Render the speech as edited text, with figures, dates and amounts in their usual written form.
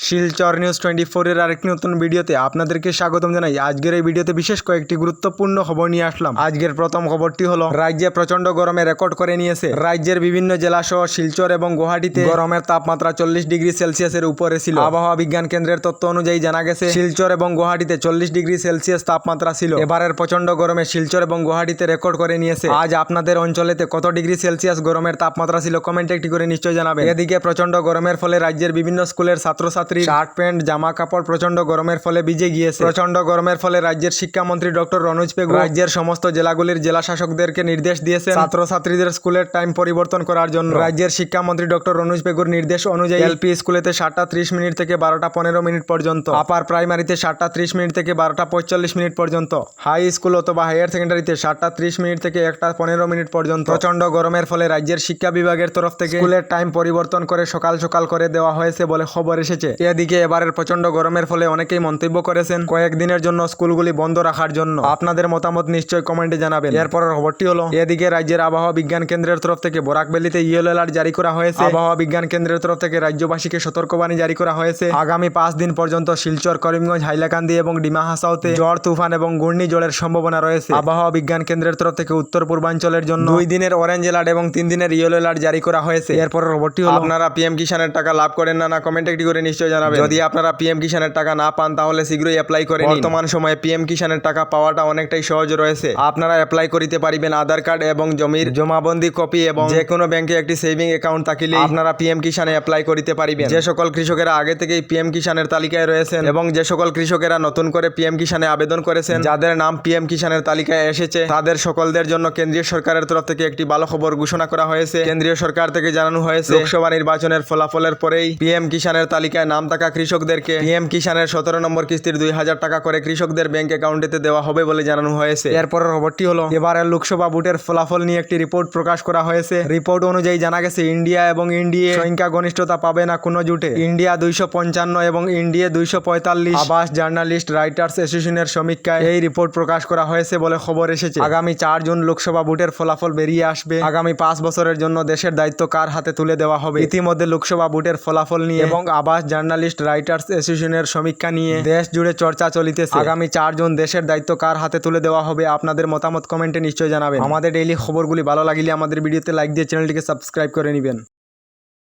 Silchar news 24 এর আরেকটি নতুন ভিডিওতে আপনাদেরকে স্বাগতম জানাই। আজকের এই ভিডিওতে বিশেষ কয়েকটি গুরুত্বপূর্ণ খবর নিয়ে আসলাম। আজকের প্রথম খবরটি হলো রাজ্যে প্রচন্ড গরমে রেকর্ড করে নিয়েছে। রাজ্যের বিভিন্ন জেলা সহ শিলচর এবং গুয়াহাটিতে গরমের তাপমাত্রা 40 ডিগ্রি সেলসিয়াসের উপরে ছিল। আবহাওয়া বিজ্ঞান কেন্দ্রের তথ্য অনুযায়ী জানা গেছে শিলচর এবং গুয়াহাটিতে 40 ডিগ্রি সেলসিয়াস তাপমাত্রা ছিল। এবারের প্রচন্ড গরমে শিলচর এবং গুয়াহাটিতে রেকর্ড করে নিয়েছে। আজ আপনাদের অঞ্চলেতে কত ডিগ্রি সেলসিয়াস গরমের তাপমাত্রা ছিল কমেন্টে একটি করে নিশ্চয় জানাবেন। এদিকে প্রচন্ড গরমের ফলে রাজ্যের বিভিন্ন স্কুলের ছাত্রছাত্রী শার্ট প্যান্ট জামা কাপড় প্রচন্ড গরমের ফলে ভিজে গিয়েছে। প্রচন্ড গরমের ফলে রাজ্যের শিক্ষামন্ত্রী ডক্টর রনোজ পেগু রাজ্যের সমস্ত জেলাগুলির জেলা শাসকদেরকে নির্দেশ দিয়েছেন ছাত্রছাত্রীদের স্কুলের টাইম পরিবর্তন করার জন্য। রাজ্যের শিক্ষামন্ত্রী ডক্টর রনোজ পেগুর নির্দেশ অনুযায়ী এলপি স্কুলেতে 7টা 30 মিনিট থেকে 12টা 15 মিনিট পর্যন্ত, আপার প্রাইমারিতে 7টা 30 মিনিট থেকে 12টা 45 মিনিট পর্যন্ত, হাই স্কুল অথবা হায়ার সেকেন্ডারিতে 7টা 30 মিনিট থেকে 1টা 15 মিনিট পর্যন্ত। প্রচন্ড গরমের ফলে রাজ্যের শিক্ষা বিভাগের তরফ থেকে স্কুলের টাইম পরিবর্তন করে সকাল সকাল করে দেওয়া হয়েছে বলে খবর এসেছে। এদিকে এবারের প্রচন্ড গরমের ফলে অনেকেই মন্তব্য করেছেন কয়েকদিনের জন্য স্কুলগুলি বন্ধ রাখার জন্য। আপনাদের মতামত নিশ্চয়ই কমেন্টে জানাবেন। এরপরের খবরটি হলো এদিকে রাজ্যের আবহাওয়া বিজ্ঞান কেন্দ্রের তরফ থেকে বরাকভ্যালিতে ইয়েলো অ্যালার্ট জারি করা হয়েছে। আবহাওয়া বিজ্ঞান কেন্দ্রের তরফ থেকে রাজ্যবাসীকে সতর্কবাণী জারি করা হয়েছে। আগামী 5 দিন পর্যন্ত শিলচর, করিমগঞ্জ, হাইলাকান্দি এবং ডিমা হাসাওতে ঝড় তুফান এবং ঘূর্ণিঝড়ের সম্ভাবনা রয়েছে। আবহাওয়া বিজ্ঞান কেন্দ্রের তরফ থেকে উত্তর পূর্বাঞ্চলের জন্য 2 দিনের অরেঞ্জ অ্যালার্ট এবং 3 দিনের ইয়েলো অ্যালার্ট জারি করা হয়েছে। এরপরের খবরটি হলো আপনারা পিএম কিষানের টাকা লাভ করেন না কমেন্টে একটি করে নিশ্চয় জানাবেন। যদি আপনারা পিএম কিষানের টাকা না পান তাহলে শীঘ্রই অ্যাপ্লাই করে নিন। বর্তমান সময়ে পিএম কিষানের টাকা পাওয়াটা অনেকটাই সহজ রয়েছে। আপনারা অ্যাপ্লাই করিতে পারিবেন আধার কার্ড এবং জমির জমাবন্দি কপি এবং যে কোনো ব্যাংকে একটি সেভিং অ্যাকাউন্ট থাকিলে আপনারা পিএম কিষানে অ্যাপ্লাই করিতে পারিবেন। যে সকল কৃষকেরা আগে থেকেই পিএম কিষানের তালিকায় রয়েছেন এবং যে সকল কৃষকেরা নতুন করে পিএম কিষানে আবেদন করেছেন, যাদের নাম পিএম কিষানের তালিকায় এসেছে, তাদের সকলদের জন্য কেন্দ্রীয় সরকারের তরফ থেকে একটি ভালো খবর ঘোষণা করা হয়েছে। কেন্দ্রীয় সরকার থেকে জানানো হয়েছে লোকসভা নির্বাচনের ফলাফলের পরেই পিএম কিষানের তালিকায় নাম থাকা কৃষকদেরকে পিএম কিষানের 17 নম্বর কিস্তির 2000 টাকা করে কৃষকদের ব্যাংক অ্যাকাউন্টেতে দেওয়া হবে বলে জানানো হয়েছে। এরপরের খবরটি হলো এবারের লোকসভা ভোটের ফলাফল নিয়ে একটি রিপোর্ট প্রকাশ করা হয়েছে। রিপোর্ট অনুযায়ী জানা গেছে ইন্ডিয়া এবং এনডিএ সংখ্যা ঘনিষ্ঠতা পাবে না কোনো জোটে। ইন্ডিয়া 255 এবং এনডিএ 245। আবাস জার্নালিস্ট রাইটার্স অ্যাসোসিয়েশনের সমীক্ষায় এই রিপোর্ট প্রকাশ করা হয়েছে বলে খবর এসেছে। আগামী 4 জুন লোকসভা ভোটের ফলাফল বেরিয়ে আসবে। আগামী 5 বছরের জন্য দেশের দায়িত্ব কার হাতে তুলে দেওয়া হবে। ইতিমধ্যে লোকসভা ভোটের ফলাফল নিয়ে এবং আবাস জার্নালিস্ট রাইটার্স অ্যাসোসিয়েশনের সমীক্ষা নিয়ে দেশ জুড়ে চর্চা চলিতেছে। আগামী 4 জুন দেশের দায়িত্ব কার হাতে তুলে দেওয়া হবে আপনাদের মতামত কমেন্টে নিশ্চয় জানাবেন। আমাদের ডেইলি খবরগুলি ভালো লাগলে আমাদের ভিডিওতে লাইক দিয়ে চ্যানেলটিকে সাবস্ক্রাইব করে নেবেন।